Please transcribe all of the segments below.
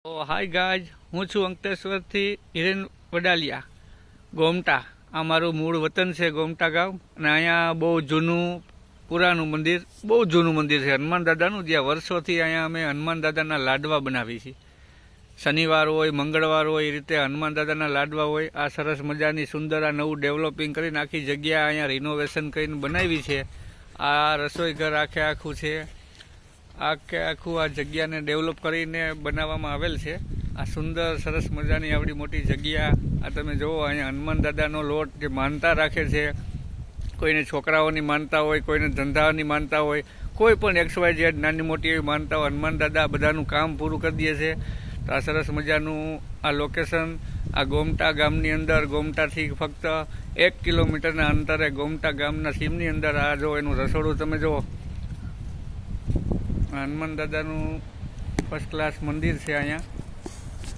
તો hi guys, હું છું અંકલેશ્વરથી હિરેન વડાલિયા. ગોમટા આ મારું મૂળ વતન છે, ગોમટા ગામ. અને અહીંયા બહુ જૂનું પુરાનું મંદિર, બહુ જૂનું મંદિર છે હનુમાન દાદાનું, જ્યાં વર્ષોથી અહીંયા અમે હનુમાન દાદાના લાડવા બનાવીએ છીએ. શનિવાર હોય, મંગળવાર હોય, એ રીતે હનુમાન દાદાના લાડવા હોય. આ સરસ મજાની સુંદર આ નવું ડેવલપિંગ કરીને આખી જગ્યા અહીંયા રિનોવેશન કરીને બનાવી છે. આ રસોઈ ઘર આખે આખું છે, આખું આ જગ્યાને ડેવલપ કરીને બનાવવામાં આવેલ છે. આ સુંદર સરસ મજાની આવડી મોટી જગ્યા. આ તમે જુઓ, અહીંયા હનુમાન દાદાનો લોટ જે માનતા રાખે છે, કોઈને છોકરાઓની માનતા હોય, કોઈને ધંધાની માનતા હોય, કોઈ પણ XYZ નાની મોટી એવી માનતા હોય, હનુમાન દાદા બધાનું કામ પૂરું કરી દે છે. તો આ સરસ મજાનું આ લોકેશન આ ગોમટા ગામની અંદર, ગોમટાથી ફક્ત 1 કિલોમીટરના અંતરે ગોમટા ગામના સીમની અંદર આ જો એનું રસોડું તમે જુઓ. હનુમાન દાદાનું ફર્સ્ટ ક્લાસ મંદિર છે. અહીંયા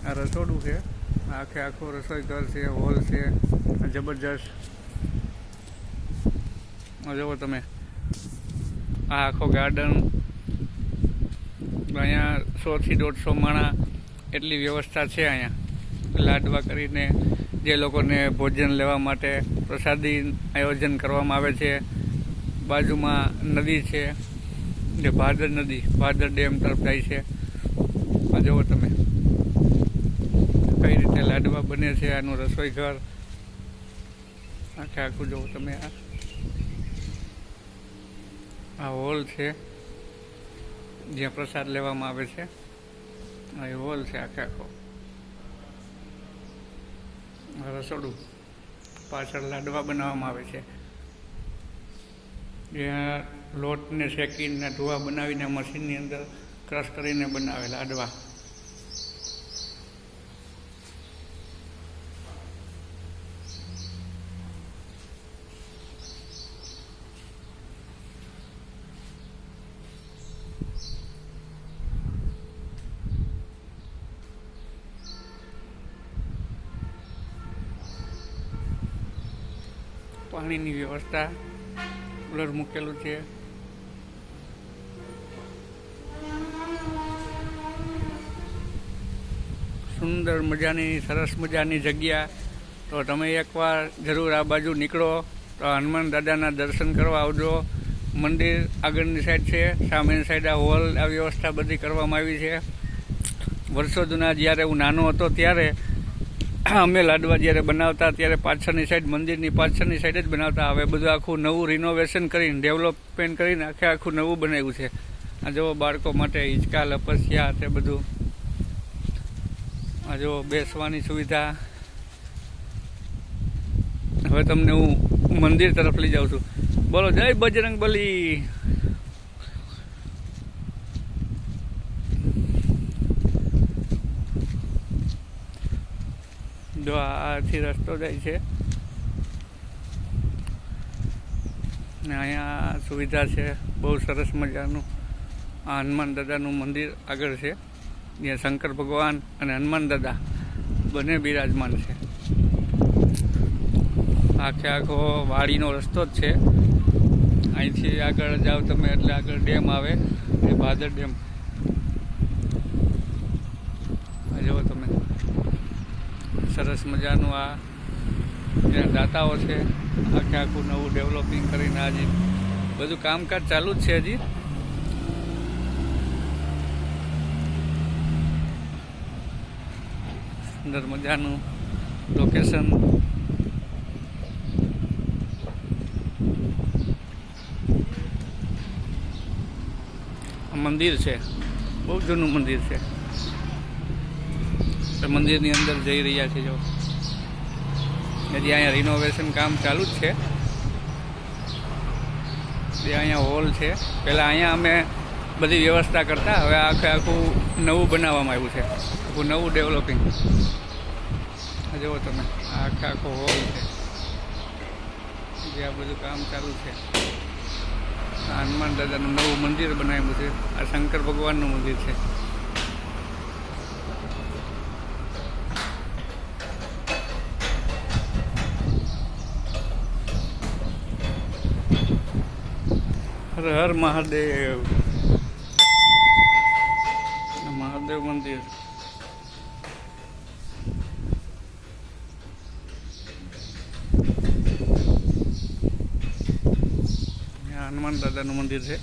આ રસોડું છે, આખે આખું રસોઈ ઘર છે, હોલ છે, જબરજસ્ત. જુઓ તમે, આ આખો ગાર્ડન. અહીંયા 100 થી 150 માણા એટલી વ્યવસ્થા છે. અહીંયા લાડવા કરીને જે લોકોને ભોજન લેવા માટે પ્રસાદી આયોજન કરવામાં આવે છે. બાજુમાં નદી છે, જે ભાદર નદી, ભાદર ડેમ તરફ જાય છે. આ જુઓ તમે કઈ રીતે લાડવા બને છે. આનું રસોઈ ઘર આખે આખું જુઓ તમે. આ હોલ છે જ્યાં પ્રસાદ લેવામાં આવે છે. આ એ હોલ છે આખે આખો. રસોડું, પાછળ લાડવા બનાવવામાં આવે છે, જ્યાં લોટને શેકીને ઢોવા બનાવીને મશીનની અંદર ક્રશ કરીને બનાવે લાડવા. પાણીની વ્યવસ્થા કુલર મૂકેલું છે. સુંદર મજાની સરસ મજાની જગ્યા. તો તમે એકવાર જરૂર આ બાજુ નીકળો તો હનુમાન દાદાના દર્શન કરવા આવજો. મંદિર આગળની સાઈડ છે, સામેની સાઈડ આ હોલ, આ વ્યવસ્થા બધી કરવામાં આવી છે. વર્ષો જૂના જ્યારે હું નાનો હતો ત્યારે અમે લાડવા જ્યારે બનાવતા ત્યારે પાછળની સાઈડ, મંદિરની પાછળની સાઈડ જ બનાવતા. હવે બધું આખું નવું રિનોવેશન કરીને, ડેવલપમેન્ટ કરીને આખે આખું નવું બનાવ્યું છે. આ જો બાળકો માટે હિંચકા, લપસિયા તે બધું. આ જો બેસવાની સુવિધા. હવે તમને હું મંદિર તરફ લઈ જાઉં છું. બોલો જય બજરંગ બલી. જો આથી રસ્તો જાય છે ને અહીંયા સુવિધા છે બહુ સરસ મજાનું. આ હનુમાન દાદાનું મંદિર આગળ છે, જ્યાં શંકર ભગવાન અને હનુમાન દાદા બંને બિરાજમાન છે. આખે આખો વાડીનો રસ્તો જ છે. અહીંથી આગળ જાઓ તમે એટલે આગળ ડેમ આવે, એ ભાદર ડેમ. જુઓ તમે સરસ મજાનું આ જ્યાં દાતાઓ છે. આખે આખું નવું ડેવલપિંગ કરીને આજે બધું કામકાજ ચાલુ જ છે હજી. સુંદર મજાનું લોકેશન. મંદિર છે, બહુ જૂનું મંદિર છે. મંદિરની અંદર જઈ રહ્યા છે. જો હજી અહીંયા રિનોવેશન કામ ચાલુ જ છે. જે અહીંયા હોલ છે, પહેલાં અહીંયા અમે બધી વ્યવસ્થા કરતા, હવે આખે આખું નવું બનાવવામાં આવ્યું છે, આખું નવું ડેવલપિંગ. જુઓ તમે, આખે આખો હોલ છે, જે આ બધું કામ ચાલુ છે. આ હનુમાન દાદાનું નવું મંદિર બનાવ્યું છે. આ શંકર ભગવાનનું મંદિર છે. હર હર મહાદેવ. મહાદેવ મંદિર. હનુમાન દાદાનું મંદિર છે.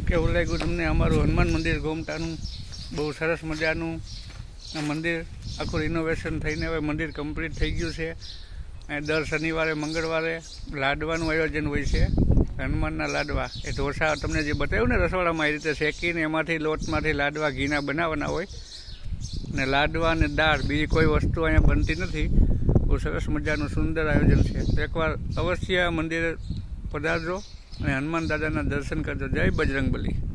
કેવું લાગ્યું તમને અમારું હનુમાન મંદિર ગોમટાનું? બહુ સરસ મજાનું આ મંદિર આખું રિનોવેશન થઈને હવે મંદિર કમ્પ્લીટ થઈ ગયું છે. અને દર શનિવારે મંગળવારે લાડવાનું આયોજન હોય છે. હનુમાનના લાડવા એ ઢોસા તમને જે બતાવ્યું ને રસોડામાં એ રીતે શેકીને એમાંથી લોટમાંથી લાડવા ઘીના બનાવવાના હોય. અને લાડવા અને દાળ બીજી કોઈ વસ્તુ અહીંયા બનતી નથી. બહુ સરસ મજાનું સુંદર આયોજન છે. તો એકવાર અવશ્ય મંદિરે પધારજો અને હનુમાન દાદાના દર્શન કરજો. જય બજરંગબલી.